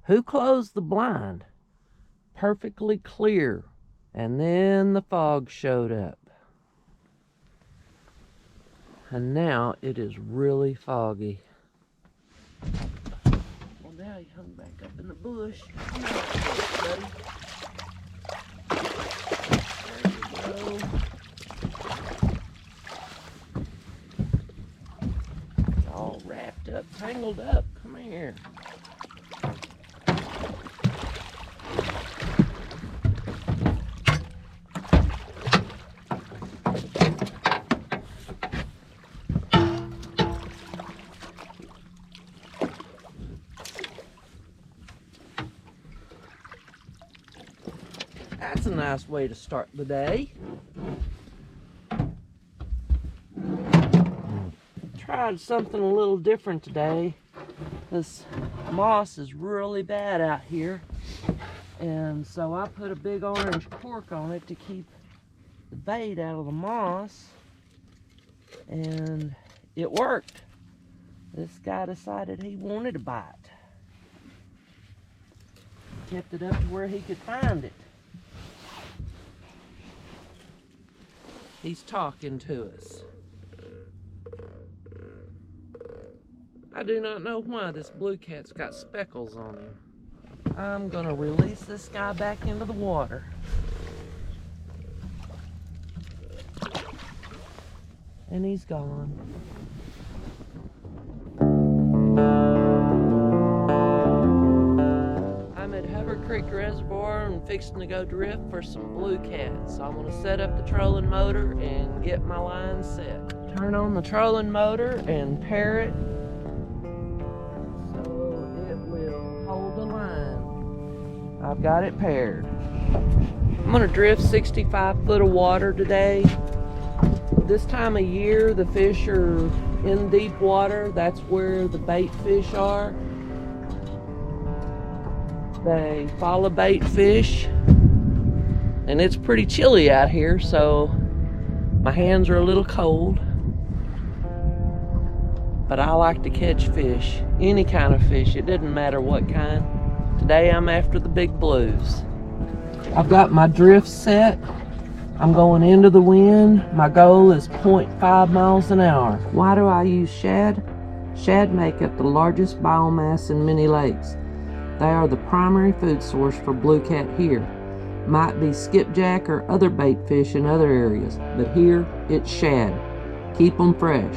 Who closed the blind? Perfectly clear. And then the fog showed up. And now it is really foggy. Well, now he hung back up in the bush. Come on, buddy. There you go. It's all wrapped up, tangled up. Come here. That's a nice way to start the day. Tried something a little different today. This moss is really bad out here. And so I put a big orange cork on it to keep the bait out of the moss. And it worked. This guy decided he wanted a bite. Kept it up to where he could find it. He's talking to us. I do not know why this blue cat's got speckles on him. I'm gonna release this guy back into the water. And he's gone. Creek Reservoir and fixing to go drift for some blue cats. So I'm going to set up the trolling motor and get my line set. Turn on the trolling motor and pair it so it will hold the line. I've got it paired. I'm going to drift 65 foot of water today. This time of year the fish are in deep water. That's where the bait fish are. They follow bait fish, and it's pretty chilly out here, so my hands are a little cold. But I like to catch fish, any kind of fish, it doesn't matter what kind. Today I'm after the big blues. I've got my drift set. I'm going into the wind. My goal is 0.5 miles an hour. Why do I use shad? Shad make up the largest biomass in many lakes. They are the primary food source for bluecat here. Might be skipjack or other bait fish in other areas, but here it's shad. Keep them fresh.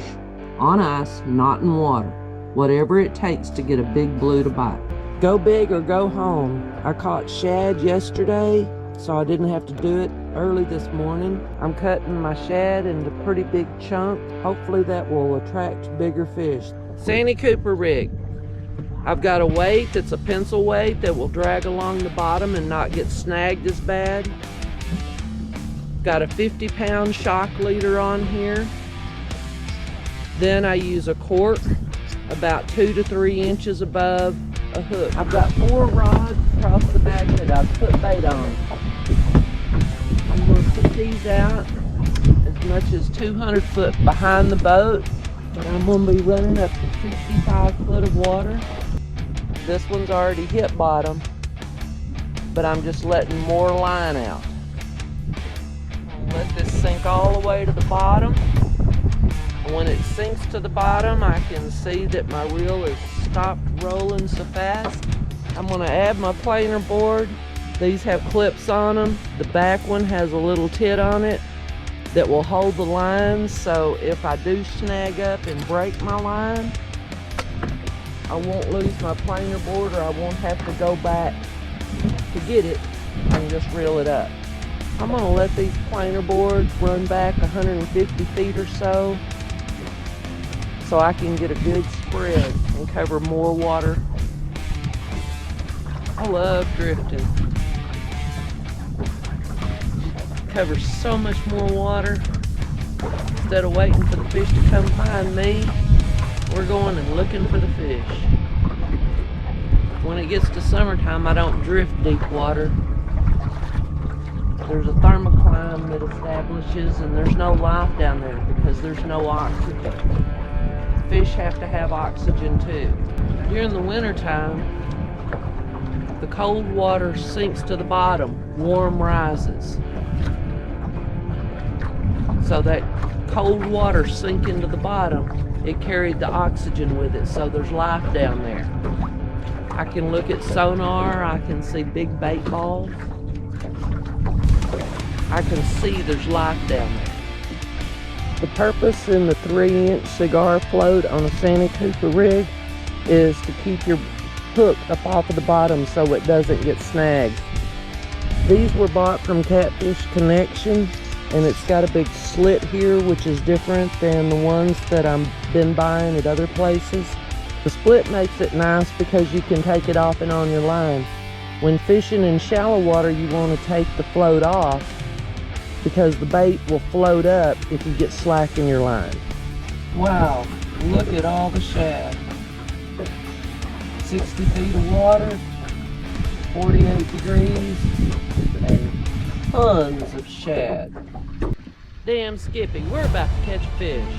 On ice, not in water. Whatever it takes to get a big blue to bite. Go big or go home. I caught shad yesterday, so I didn't have to do it early this morning. I'm cutting my shad into pretty big chunks. Hopefully that will attract bigger fish. Sandy Cooper rig. I've got a weight that's a pencil weight that will drag along the bottom and not get snagged as bad. Got a 50-pound shock leader on here. Then I use a cork about 2 to 3 inches above a hook. I've got 4 rods across the back that I've put bait on. I'm going to put these out as much as 200 foot behind the boat. But I'm going to be running up to 65 foot of water. This one's already hit bottom, but I'm just letting more line out. I'll let this sink all the way to the bottom. And when it sinks to the bottom, I can see that my reel has stopped rolling so fast. I'm going to add my planer board. These have clips on them. The back one has a little tit on it that will hold the lines, so if I do snag up and break my line, I won't lose my planer board, or I won't have to go back to get it and just reel it up. I'm going to let these planer boards run back 150 feet or so I can get a good spread and cover more water. I love drifting. Covers so much more water. Instead of waiting for the fish to come find me, we're going and looking for the fish. When it gets to summertime, I don't drift deep water. There's a thermocline that establishes, and there's no life down there because there's no oxygen. Fish have to have oxygen too. During the wintertime, The cold water sinks to the bottom, warm rises. So that cold water sinking to the bottom, it carried the oxygen with it, so there's life down there. I can look at sonar, I can see big bait balls. I can see there's life down there. The purpose in the 3-inch cigar float on a Santa Cooper rig is to keep your hook up off of the bottom so it doesn't get snagged. These were bought from Catfish Connection, and it's got a big slit here, which is different than the ones that I've been buying at other places. The split makes it nice because you can take it off and on your line. When fishing in shallow water, you want to take the float off because the bait will float up if you get slack in your line. Wow, look at all the shad. 60 feet of water, 48 degrees, and tons of shad. Damn Skippy, we're about to catch a fish.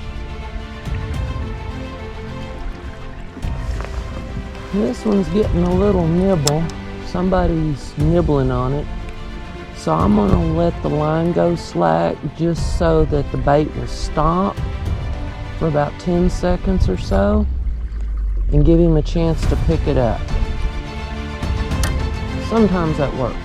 This one's getting a little nibble. Somebody's nibbling on it. So I'm gonna let the line go slack just so that the bait will stop for about 10 seconds or so and give him a chance to pick it up. Sometimes that works.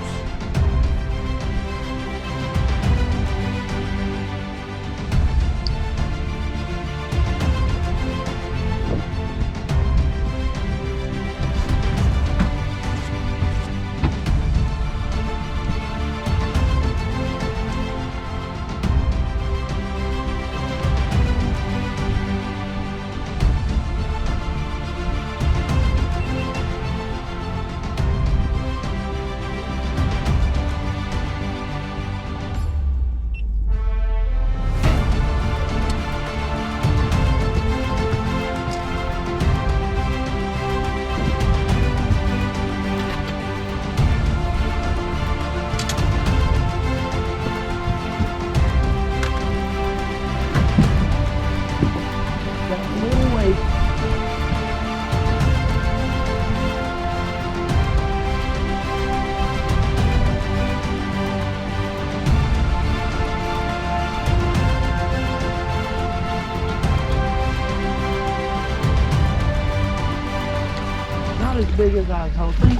Not as big as I was hoping,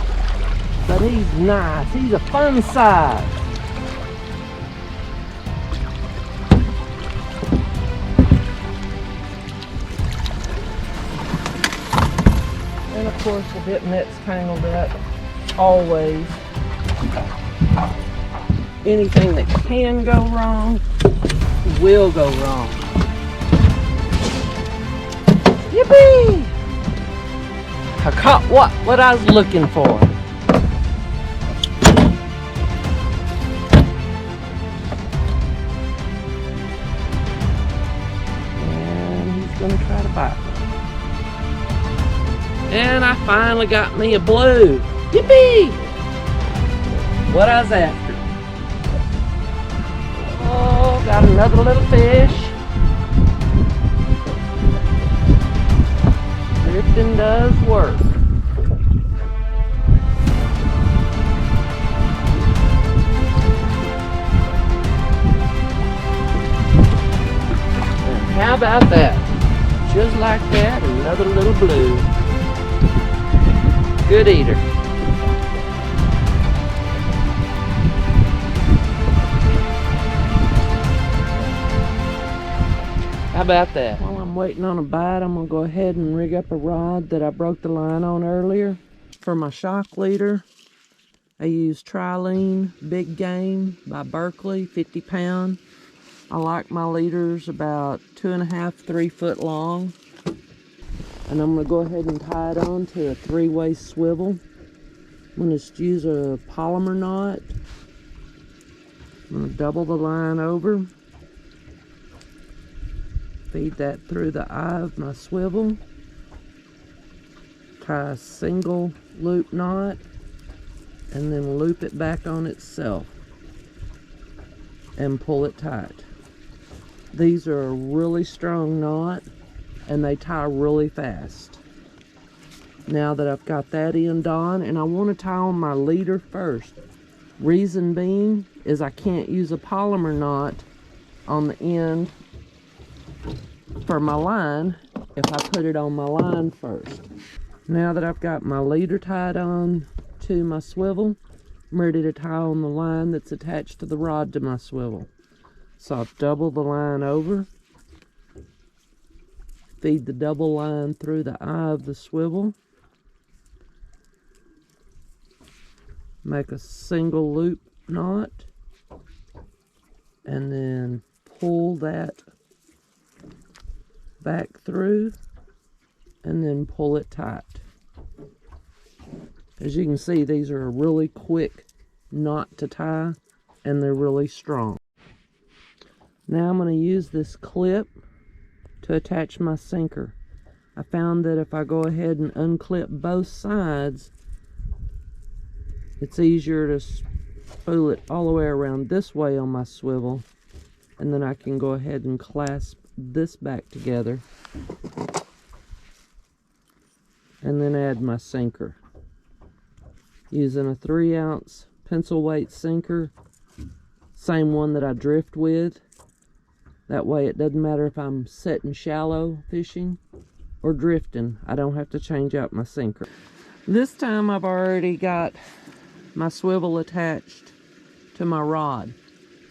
but he's nice. He's a fun size. And of course the dip net's tangled up, always. Anything that can go wrong will go wrong. Yippee! I caught what I was looking for. And he's gonna try to bite me. And I finally got me a blue. Yippee! What I was after. Oh, got another little fish. Drifting does work. And how about that? Just like that, another little blue. Good eater. How about that? While I'm waiting on a bite, I'm gonna go ahead and rig up a rod that I broke the line on earlier. For my shock leader, I use Trilene Big Game by Berkeley, 50 pound. I like my leaders about 2.5, 3 foot long. And I'm gonna go ahead and tie it on to a 3-way swivel. I'm gonna just use a polymer knot. I'm gonna double the line over. Feed that through the eye of my swivel. Tie a single loop knot and then loop it back on itself and pull it tight. These are a really strong knot and they tie really fast. Now that I've got that end on, and I want to tie on my leader first. Reason being is I can't use a polymer knot on the end for my line if I put it on my line first. Now that I've got my leader tied on to my swivel, I'm ready to tie on the line that's attached to the rod to my swivel. So I'll double the line over, feed the double line through the eye of the swivel, make a single loop knot, and then pull that back through and then pull it tight. As you can see, these are a really quick knot to tie and they're really strong. Now I'm going to use this clip to attach my sinker. I found that if I go ahead and unclip both sides, it's easier to spool it all the way around this way on my swivel, and then I can go ahead and clasp this back together and then add my sinker. Using a 3-ounce pencil weight sinker, same one that I drift with. That way it doesn't matter if I'm setting shallow fishing or drifting, I don't have to change out my sinker. This time I've already got my swivel attached to my rod,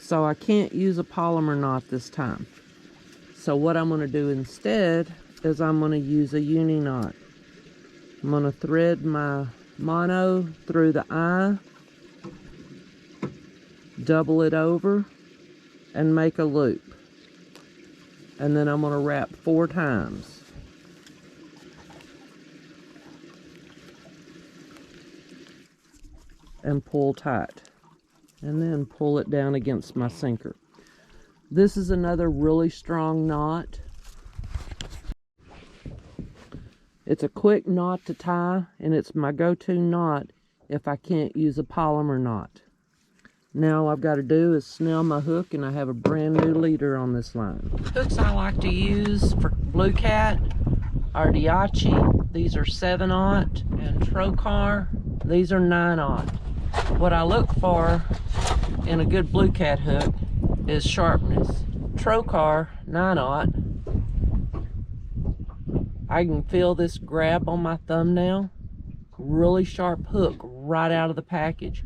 so I can't use a polymer knot this time. So what I'm going to do instead is I'm going to use a uni knot. I'm going to thread my mono through the eye, double it over, and make a loop. And then I'm going to wrap 4 times. And pull tight. And then pull it down against my sinker. This is another really strong knot. It's a quick knot to tie, and it's my go-to knot if I can't use a polymer knot. Now all I've got to do is snell my hook, and I have a brand new leader on this line. Hooks I like to use for Bluecat are Diachi. These are 7/0, and Trocar. These are 9/0. What I look for in a good Bluecat hook is sharpness. Trocar 9/0. I can feel this grab on my thumbnail. Really sharp hook right out of the package.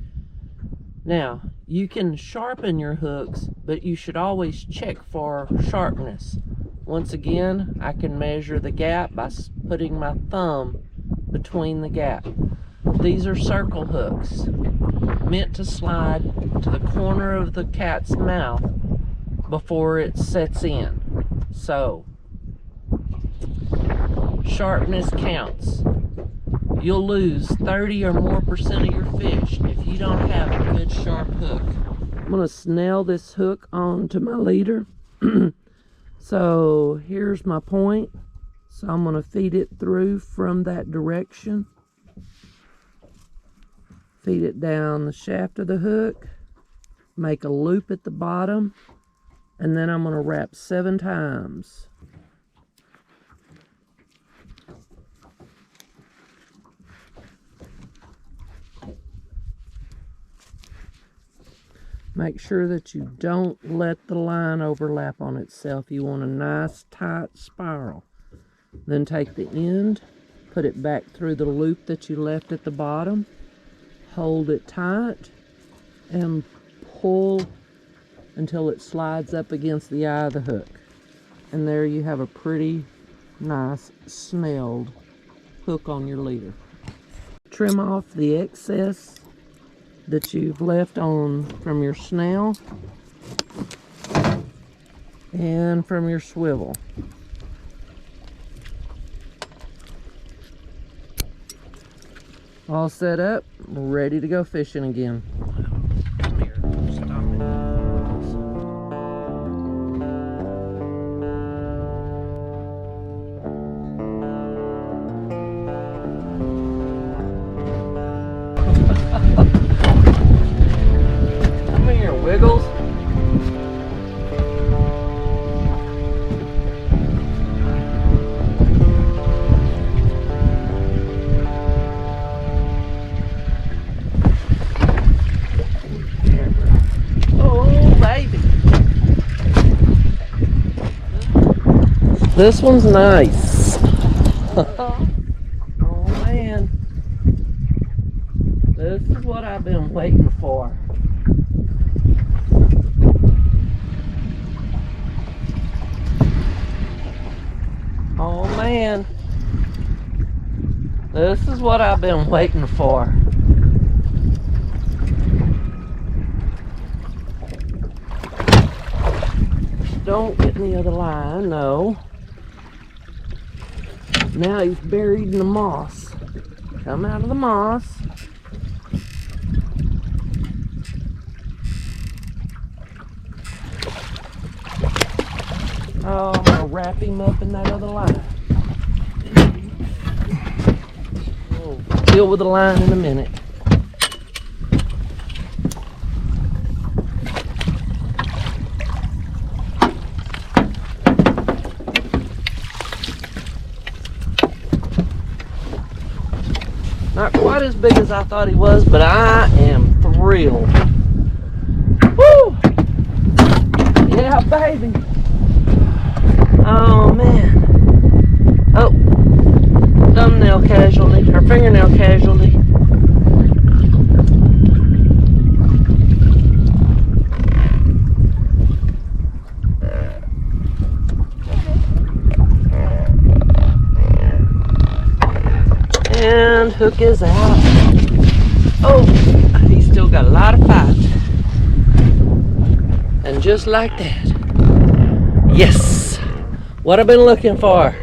Now, you can sharpen your hooks, but you should always check for sharpness. Once again, I can measure the gap by putting my thumb between the gap. These are circle hooks, meant to slide to the corner of the cat's mouth before it sets in. So, sharpness counts. You'll lose 30 or more % of your fish if you don't have a good sharp hook. I'm going to snell this hook onto my leader. So here's my point. So I'm going to feed it through from that direction. Feed it down the shaft of the hook. Make a loop at the bottom. And then I'm going to wrap 7 times. Make sure that you don't let the line overlap on itself. You want a nice tight spiral. Then take the end, put it back through the loop that you left at the bottom, hold it tight, and pull until it slides up against the eye of the hook. And there you have a pretty nice snelled hook on your leader. Trim off the excess that you've left on from your snell and from your swivel. All set up, ready to go fishing again. Come here, stop it. Wiggles. This one's nice. Oh man. This is what I've been waiting for. Oh man. This is what I've been waiting for. Don't get in the other line, no. Now he's buried in the moss. Come out of the moss. Oh, I'm gonna wrap him up in that other line. We'll deal with the line in a minute. Not quite as big as I thought he was, but I am thrilled. Woo! Yeah, baby. Oh, man. Oh, thumbnail casualty, or fingernail casualty. And hook is out. Oh, he's still got a lot of fight. And just like that. Yes, what I've been looking for.